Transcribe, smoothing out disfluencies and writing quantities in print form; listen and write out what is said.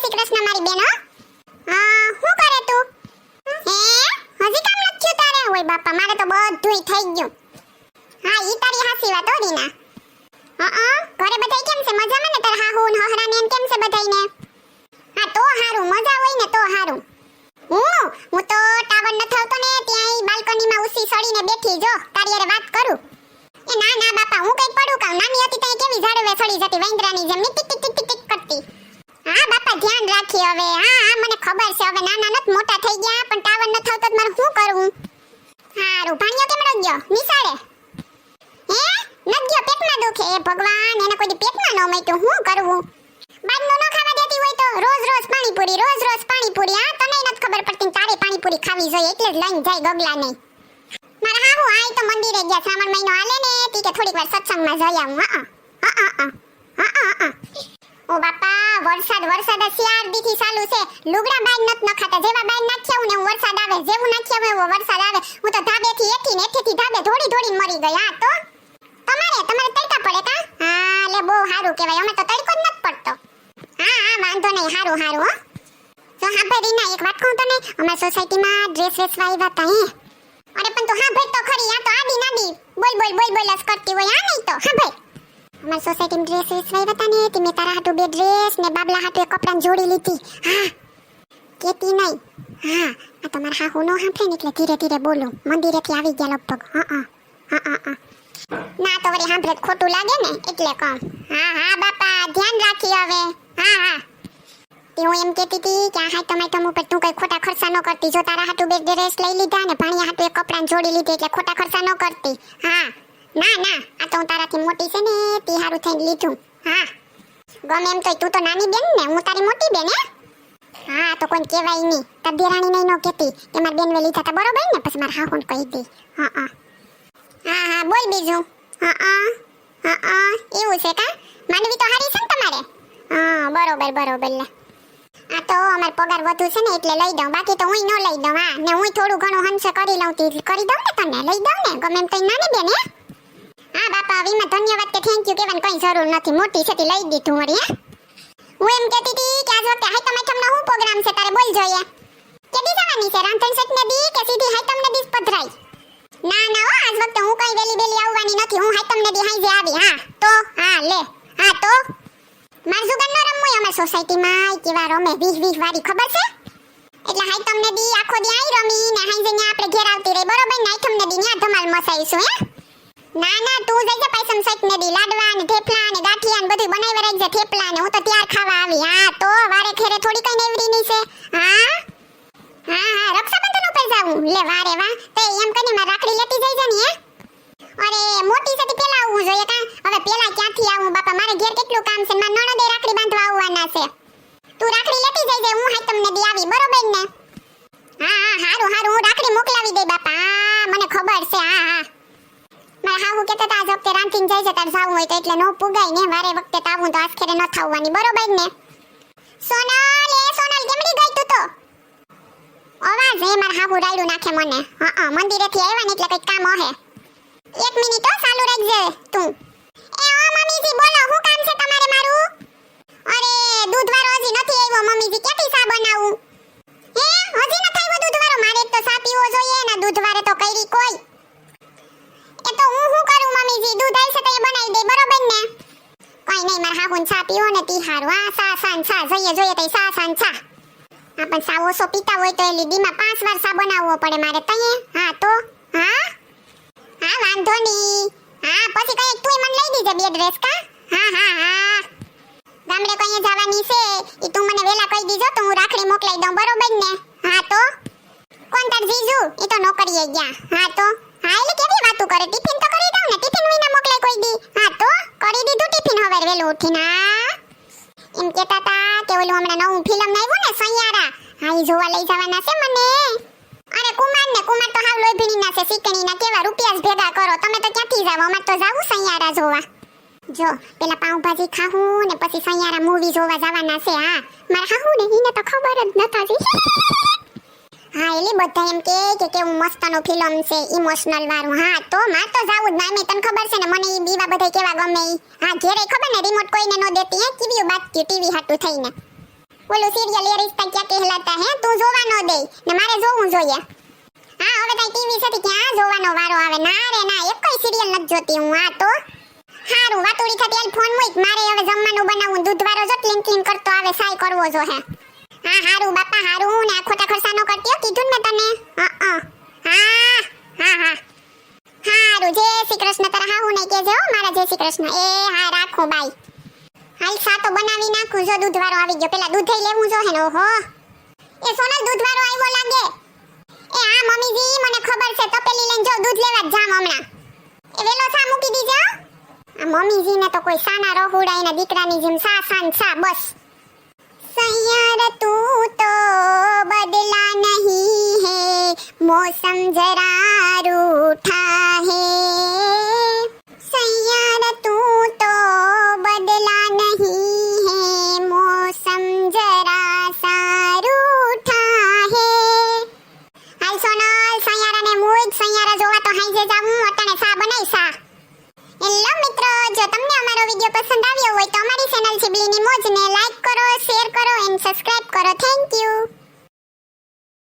શ્રી કૃષ્ણ મારી બેન હો. શું કરે તું? હજી કામ નથી થયું તારે? ઓય બાપા મારે તો બધુંય થઈ ગયું. હા ઈ તારી હાસી વાત હો રીના. ઘરે બધાય કેમ છે? મજામાં ને? તારા હાહુ ને હહરા ને એમ કેમ છે બધાયને? હા તો હારું, મજા હોય ને તો હારું. હું તો ટાવર ન થાવતો ને ત્યાં બાલ્કનીમાં ઉસી સડીને બેઠી જો તારી હારે વાત કરું. એ ના ના બાપા, હું કઈ પડું કાઉ? નાની હતી ત્યાં કેવી ઝાડવે સડી જતી વૈંદરાની જેમ ટીક ટીક ટીક ટીક કરતી. હા બાપા ધ્યાન રાખી હવે. હા મને ખબર છે હવે નાના નત મોટા થઈ ગયા, પણ ટાવર ન થાવતો તો મારે શું કરવું? હારું ભાણિયો કેમ રગ્યો? નિસાળે નગ્યો પેટમાં દુખે. એ ભગવાન, એને કોઈ દી પેટમાં ન મટ્યું, શું કરવું? બારનું ન ખાવા દેતી હોય તો રોજ રોજ પાણીપુરી, રોજ રોજ પાણીપુરી. હા તને નથી ખબર પડતી, તારે પાણીપુરી ખાવી જોઈએ એટલે જ લઈને જાય ગગલા નહીં. મારા હાહુ આય તો મંદિરે ગયા, શ્રાવણ મહિનો હાલે ને તી કે થોડીક વાર સત્સંગમાં જઈ આવું. ઓ બાપા, વરસાદ શિયાળ દીથી ચાલુ છે. લુગડા બાય નત નખાતા, જેવા બાય નાખ્યા હું ને વરસાદ આવે, જેવું નાખ્યા હોય એવો વરસાદ આવે. હું તો ધાબેથી એઠીને ધાબે દોડી મરી ગઈ. હા તો તમારે તડકા પડે કા? હા લે બહુ સારું કહેવાય, અમે તો તડકો જ નત પડતો. હા વાંધો નહીં, હારું હો. તો હા ભાઈ રીના, એક વાત કહું તને, અમારી સોસાયટીમાં ડ્રેસ વેચવા આવ્યા હતા. અરે પણ તું હા ભાઈ તો ખરી, આ તો આડી નાડી બોલ જ કરતી હોય. આ નહીં તો હા ભાઈ, અમારી સોસાયટીમાં ડ્રેસ વેચવા આવ્યા હતા ને, તે મેં તારા હાટુ 2 ડ્રેસ ને બાબલા હાટુ એક કપડાની જોડી લીધી. હા કેતી નહીં. હા આ તમારા હાહુ નો સાંભળે ને એટલે ધીરે ધીરે બોલું. મંદિરેથી આવી ગયા લગભગ. ના તો વળી સાંભળે ખોટું લાગે ને એટલે કહું. હા બાપા ધ્યાન રાખી હવે. હા તે હું એમ કહેતી હતી કે આ હાઈ ટમાટમ ઉપર તું કઈ ખોટા ખર્ચા ન કરતી. જો તારા હાટુ 2 ડ્રેસ લઈ લીધા ને ભાણિયા હાટુ એક કપડાની જોડી લીધી એટલે ખોટા ખર્ચા ન કરતી. હા ના આ તો હું તારાથી મોટી છે ને તી હારું થઈને લીધું. હા ગમે એમ તો તું તો નાની બેન ને, હું તારી મોટી બેન. હા તો કોઈ કહેવાય નહીં. તાર દેરાણી નહીં ન કહેતી કે મારી બેન વે લીધા હતા બરોબર ને, પછી મારા હાહુને કહી દી. હા બોલ બીજું. એવું છે કા? માંડવી તો હારી છે ને તમારે? બરોબર લે. આ તો અમાર પગાર વધુ છે ને એટલે લઈ દઉં, બાકી તો હું ન લઈ દઉં. હા ને હું થોડું ઘણું હંસે કરી લઉં તી કરી દઉં ને તને, લઈ દઉં ને ગમે એમ તો નાની બેન. હા બાપા વીમાં ધન્યવાદ કે થેન્ક યુ કહેવાની કઈ જરૂર નથી, મોટી છે લઈ દીધું વળી. હું એમ કહેતી હતી કે આજ વખતે હાઈતમ નો શું પ્રોગ્રામ છે તારે? બોલ જોઈએ. કેદી જવાની છે? રાંધણ સટને દી કે સીધી હાઈતમ ને દી પધરાઈ? ના હો, આજ વખતે હું કઈ વેલી આવવાની નથી. હું હાઈતમ ને દી હાઈજે આવી. હા તો માર જુગાર નો રમવું અમાર સોસાયટીમાં કેવા રમે 20 વાળી ખબર છે? એટલે હાઈતમ ને દી આખો દી આઈ રમી ને હાઈજે ને આપણે ઘેર આવતી રહી બરોબર ને. હાઈતમ ને દી ન્યા ધમાલ મસાઈશું. ના તું જઈજે પાયસમ સટ ને દી લાડવા ને થેપલા ને ગાંઠિયા ને બધું બનાવી રાખજે. થેપલા ને હું તો ત્યાર ખાવા આવી. હા તો વારે ખેરે થોડી કઈ નેવરી ની છે. હા રક્ષાબંધન ઉપર જાવું લે. વારે વાહ તે એમ કરીને માર રાખડી લેતી જઈજે ને. અરે મોટી સતી પેલા આવવું જોઈએ કા? હવે પેલા ક્યાંથી આવું બાપા, મારે ઘેર કેટલું કામ છે. માર નણંદે રાખડી બાંધવા આવવાના છે. તું રાખડી લેતી જઈજે, હું હાઈ તમને દી આવી બરોબર ને? હા હારું હું રાખડી મોકલાવી દે બાપા. મને ખબર છે. હા મારા હાહુ કહેતા હતા આજ વખતે રાંધીને જઈજે તાર જાવું હોય તો, એટલે નો પુગાય ને વારે વખતે તાવું તો આજ ખેરે ન થાવવાની બરોબર ને? સોનલ કેમડી ગઈ તું તો? અવાજ મારા હાહુ રાયડું નાખે મને. મંદિરેથી આવ્યા ને એટલે કઈ કામ હે. 1 મિનિટ ચાલુ રાખજે તું. મમ્મીજી બોલો શું કામ છે તમારે મારું? અરે દૂધવાળો હજી નથી આવ્યો મમ્મીજી, ક્યાંથી ચા બનાવું? હજી નથી આવ્યો દૂધવાળો? મારે તો ચા પીવો જોઈએ ને, દૂધવાળે તો કઈરી કોઈ. એ તો હું શું કરું મમ્મીજી, દૂધ આવશે તો એ બનાવી દે બરોબર ને? કઈ નહીં મારા હાહુન ચા પીવો ને તી હારું. ચા જોઈએ તો ચા. હા પણ ચા ઓછો પીતા હોય તો એ લીડીમાં 5 વાર ચા બનાવવો પડે મારે તઈએ. હા તો હા વાંધો નહીં. હા પછી કઈ તું મને લઈ દીજે 2 ડ્રેસ કા? હા ગામડે કઈ જવાની છે ઈ તું મને વેલા કહી દીજો તો હું રાખડી મોકલાઈ દઉં બરોબર ને? હા તો કોણ તાર જીજુ? ઈ તો નોકરીએ ગયા. હા તો એટલે કેવી વાતું કરે? ટિફિન તો કરી દઉં ને, ટિફિન વિના મોકલાય કોઈ દી? હા તો કરી દીધું ટિફિન હવાર વેલું ઉઠીને. એમ કહેતા હતા કે ઓલું હમણાં નવું ફિલ્મ આવ્યું ને સૈયારા, હા ઈ જોવા લઈ જવાના છે મને. અરે કુમાર તો હાવ લોભીની ના છે, સીકણી ના. કેવા રૂપિયા ભેગા કરો તમે તો ક્યાંથી જાવ? અમાર તો જાવું સૈયારા જોવા. જો પેલા પાઉંભાજી ખાવું ને પછી સૈયારા મૂવી જોવા જવાના છે. હા મારા હાહુ ને ઈને તો ખબર જ નતાજી. હા એલી બધા એમ કે કેવું મસ્તનો ફિલ્મ છે ઇમોશનલ વાળું. હા તો માર તો જાવું જ. મામી તને ખબર છે ને મને ઈ બીવા બધા કેવા ગમે ઈ. હા ઘેરે ખબર ને રિમોટ કોઈને નો દેતી. કેવી બાત ટીવી હાટું થઈને. ઓલું સિરિયલ એ રિશ્તા ક્યાં કહેલાતા હે તું જોવા ન દે ને મારે જોવું જોઈએ. હા હવે તારી ટીવી છે ક્યાં જોવાનો વારો આવે? ના રે ના એક કોઈ સિરિયલ નથી જોતી હું. આ તો હારું વાતુડી થતી હાલ ફોન મૂક, મારે હવે જમવાનું બનાવવું. દૂધવાળો જો ક્લીન ક્લીન કરતો આવે, સાય કરવો જો હે. હા હારું બાપા હારું, ને આ ખોટા ખર્ચા ન કરતી હો, કીધું ને મેં તને. હા હારું, જય શ્રી કૃષ્ણ. તારા હાહુ ને કહેજે હો મારા જય શ્રી કૃષ્ણ. એ હા રાખો બાય. હાલ સા તો બનાવી નાખું. જો દૂધવાળો આવી ગયો, પેલા દૂધ લેવું જો હે ને. ઓહો એ સોનલ દૂધવાળો આવ્યો લાગે. એ હા મમ્મીજી મને ખબર છે, તપેલી લઈને જો દૂધ લેવા જ જામ હમણાં. એ વેલો સા મૂકી દીજો. આ મમ્મીજી ને તો કોઈ સાના રહોડા એના દીકરાની જેમ સા બસ. સૈયાર તું તો બદલા નહીં હે, मौसम जरा रूठा है. सैयार तू तो बदला नहीं है, मौसम जरा सा रूठा है. हाय सोनल, सैयारा ने મૂળ સૈયારા જોવા તો હાઈ જે જાવું, અટાણે સા બનાઈ સા. હેલો મિત્રો, જો તમને અમારો વિડિયો પસંદ આવ્યો હોય તો અમારી ચેનલ ચીબલીની મોજને લાઈક કરો, શેર કરો એન્ડ સબસ્ક્રાઇબ કરો. Thank you.